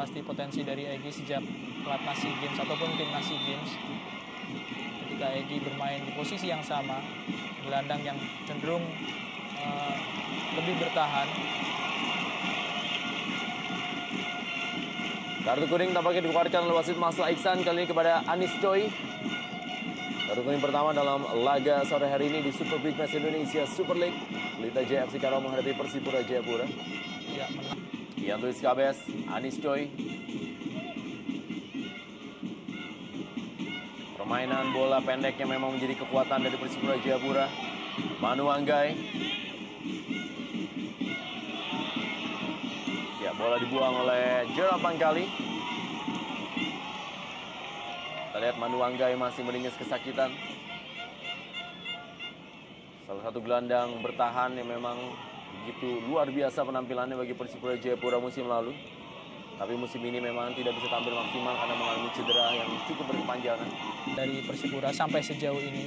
pasti potensi dari Egy sejak pelatnas SEA Games ataupun timnas SEA Games. Ketika Egy bermain di posisi yang sama, gelandang yang cenderung lebih bertahan. Kartu kuning tampaknya dikeluarkan oleh wasit Masla Iksan kali ini kepada Anis Choi. Kartu kuning pertama dalam laga sore hari ini di Super Big Match Indonesia Super League. Pelita Jaya FC Karawang menghadapi Persipura Jayapura. Ya, menang. Ian Luis Cabes, Anis Choi. Permainan bola pendek yang memang menjadi kekuatan dari Persipura Jayapura. Manu Anggai. Ya, bola dibuang oleh Gerald Pangkali. Kita lihat Manu Anggai masih meringis kesakitan. Salah satu gelandang bertahan yang memang begitu luar biasa penampilannya bagi Persipura Jayapura musim lalu. Tapi musim ini memang tidak bisa tampil maksimal karena mengalami cedera yang cukup berkepanjangan. Dari Persipura sampai sejauh ini,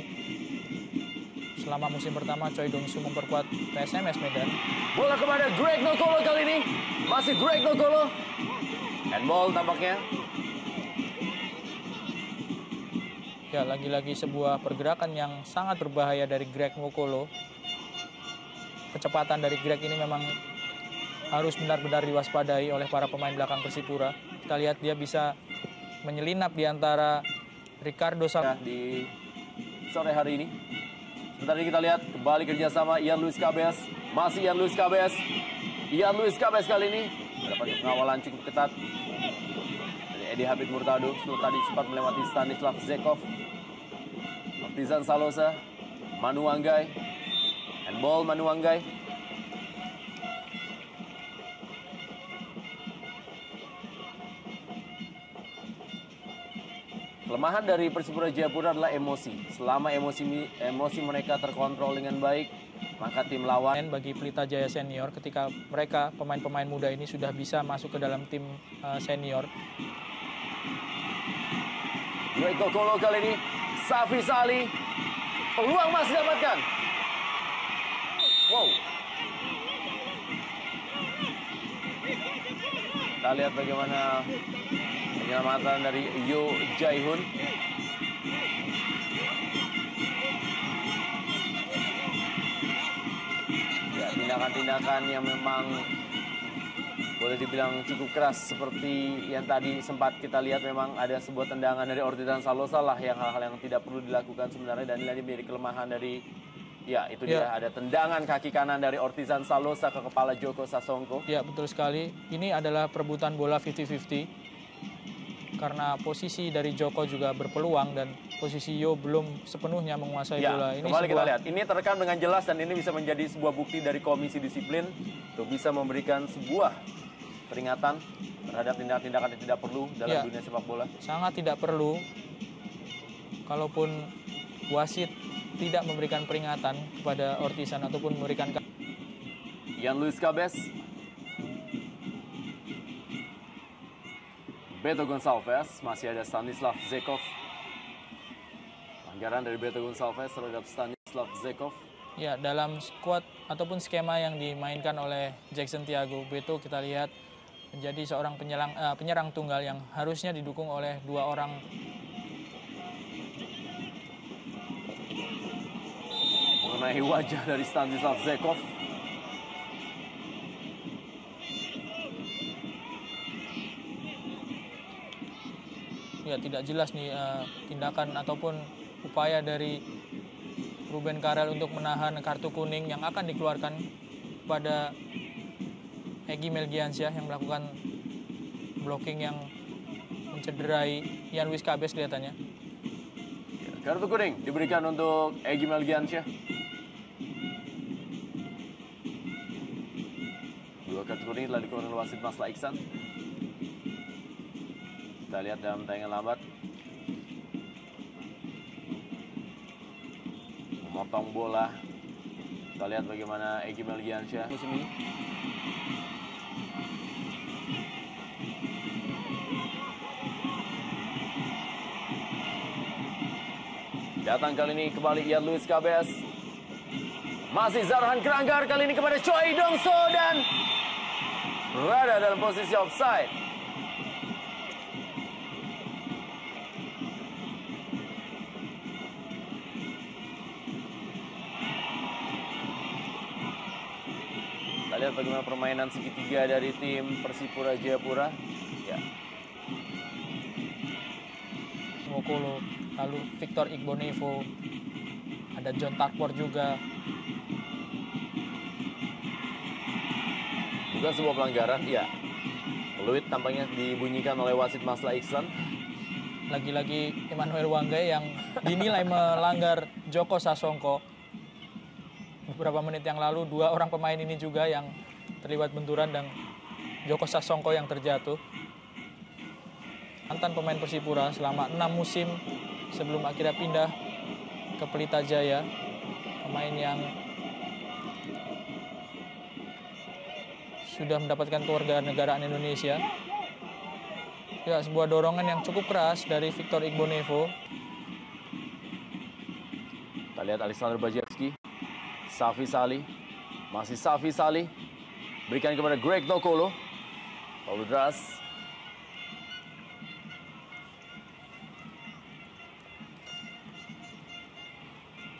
selama musim pertama Choi Dong-soo memperkuat PSMS Medan. Bola kepada Greg Nokolo kali ini. Masih Greg Nokolo. Handball tampaknya. Ya, lagi-lagi sebuah pergerakan yang sangat berbahaya dari Greg Nokolo. Kecepatan dari Greg ini memang harus benar-benar diwaspadai oleh para pemain belakang Persipura. Kita lihat dia bisa menyelinap di antara Ricardo di sore hari ini. Sebentar lagi kita lihat kembali kerjasama Ian Luis Cabes. Masih Ian Luis Cabes. Ian Luis Cabes kali ini mendapat pengawalan cukup ketat dari Edi Habib Murtado. Setelah tadi sempat melewati Stanislav Zekov. Artisan Salosa. Manu Anggai. Handball Manu Anggai. Kelemahan dari Persipura Jayapura adalah emosi. Selama emosi mereka terkontrol dengan baik, maka tim lawan bagi Pelita Jaya Senior ketika mereka pemain-pemain muda ini sudah bisa masuk ke dalam tim senior. Greg Nokolo kali ini, Safi Sali, peluang masih dapatkan. Wow. Kita lihat bagaimana penyelamatan dari Yo Jae-hun. Ya, tindakan-tindakan yang memang boleh dibilang cukup keras seperti yang tadi sempat kita lihat. Memang ada sebuah tendangan dari Ortitan Salosa lah yang hal-hal yang tidak perlu dilakukan sebenarnya, dan ini menjadi kelemahan dari dia ada tendangan kaki kanan dari Ortitan Salosa ke kepala Joko Sasongko. Ya, betul sekali. Ini adalah perebutan bola 50-50. Karena posisi dari Joko juga berpeluang dan posisi Yo belum sepenuhnya menguasai bola. Ini kembali kita lihat. Ini terekam dengan jelas dan ini bisa menjadi sebuah bukti dari komisi disiplin untuk bisa memberikan sebuah peringatan terhadap tindakan-tindakan yang tidak perlu dalam dunia sepak bola. Sangat tidak perlu. Kalaupun wasit tidak memberikan peringatan kepada Ortisan ataupun memberikan Ian Luis Cabes. Beto Gonçalves, masih ada Stanislav Zekov. Pelanggaran dari Beto Gonçalves terhadap Stanislav Zekov. Ya, dalam squad ataupun skema yang dimainkan oleh Jackson Tiago, Beto kita lihat menjadi seorang penyerang tunggal yang harusnya didukung oleh dua orang. Mengenai wajah dari Stanislav Zekov. Ya, tidak jelas nih tindakan ataupun upaya dari Ruben Karel untuk menahan kartu kuning yang akan dikeluarkan pada Egy Melgiansyah yang melakukan blocking yang mencederai Ian Luis Cabes kelihatannya. Kartu kuning diberikan untuk Egy Melgiansyah. Dua kartu kuning telah dikeluarkan oleh wasit Masla Iksan. Kita lihat dalam tayangan lambat. Memotong bola. Kita lihat bagaimana Egy Melgiansyah musim ini. Datang kali ini kembali Ian Luis Cabes. Masih Zarhan Kranggar kali ini kepada Choi Dong-soo dan berada dalam posisi offside. Kita lihat bagaimana permainan segitiga dari tim Persipura Jayapura. Ya. Nukolo, lalu Victor Igbonevo, ada John Takpor juga. Juga sebuah pelanggaran, ya. Peluit tampaknya dibunyikan oleh wasit Masla Iksan. Lagi-lagi Emmanuel Wanggai yang dinilai melanggar Joko Sasongko. Beberapa menit yang lalu 2 orang pemain ini juga yang terlibat benturan dan Joko Sasongko yang terjatuh. Mantan pemain Persipura selama 6 musim sebelum akhirnya pindah ke Pelita Jaya. Pemain yang sudah mendapatkan kewarganegaraan Indonesia. Ya, sebuah dorongan yang cukup keras dari Victor Igbonevo. Kita lihat Alexander Bajewski, Safi Salih, masih Safi Salih, berikan kepada Greg Nokolo, lalu deras.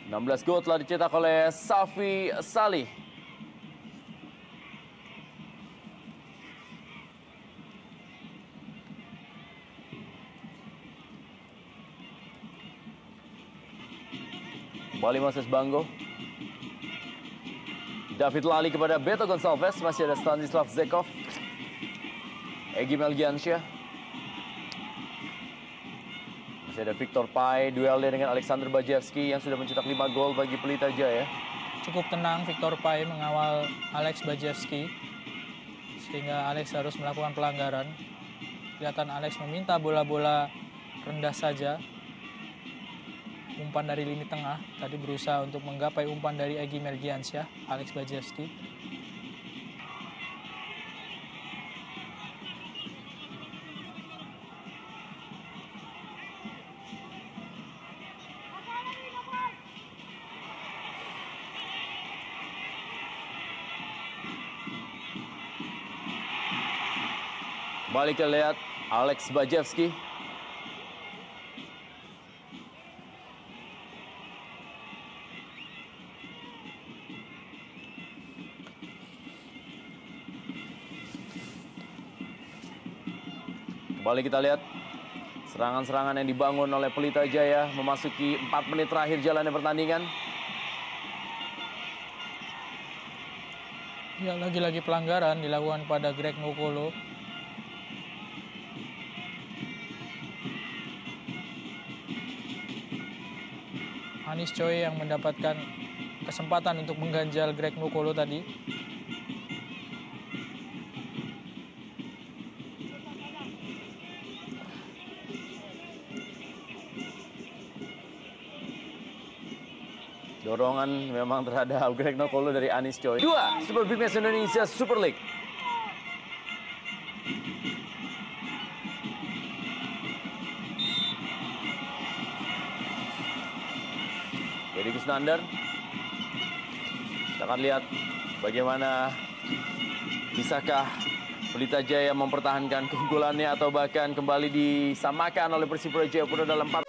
(16 gol telah dicetak oleh Safi Salih. Kembali Moses Banggo. David Lali kepada Beto Gonçalves. Masih ada Stanislav Zekov. Egy Melgiansyah. Masih ada Victor Pai. Duelnya dengan Alexander Bajewski yang sudah mencetak 5 gol bagi Pelita Jaya. Cukup tenang Victor Pai mengawal Alex Bajewski. Sehingga Alex harus melakukan pelanggaran. Kelihatan Alex meminta bola-bola rendah saja. Umpan dari lini tengah, tadi berusaha untuk menggapai umpan dari Egy Melgiansyah, Alex Bajewski. Kembali kita lihat Alex Bajewski. Kembali kita lihat serangan-serangan yang dibangun oleh Pelita Jaya memasuki 4 menit terakhir jalannya pertandingan. Ya, lagi-lagi pelanggaran dilakukan pada Greg Nokolo. Anis Choi yang mendapatkan kesempatan untuk mengganjal Greg Nokolo tadi. Dorongan memang terhadap Greg Nokolo dari Anis Choi. 2, Super Big Match Indonesia Super League. Jadi Kusnandar. Kita akan lihat bagaimana bisakah Pelita Jaya mempertahankan keunggulannya atau bahkan kembali disamakan oleh Persipura Jayapura dalam 4.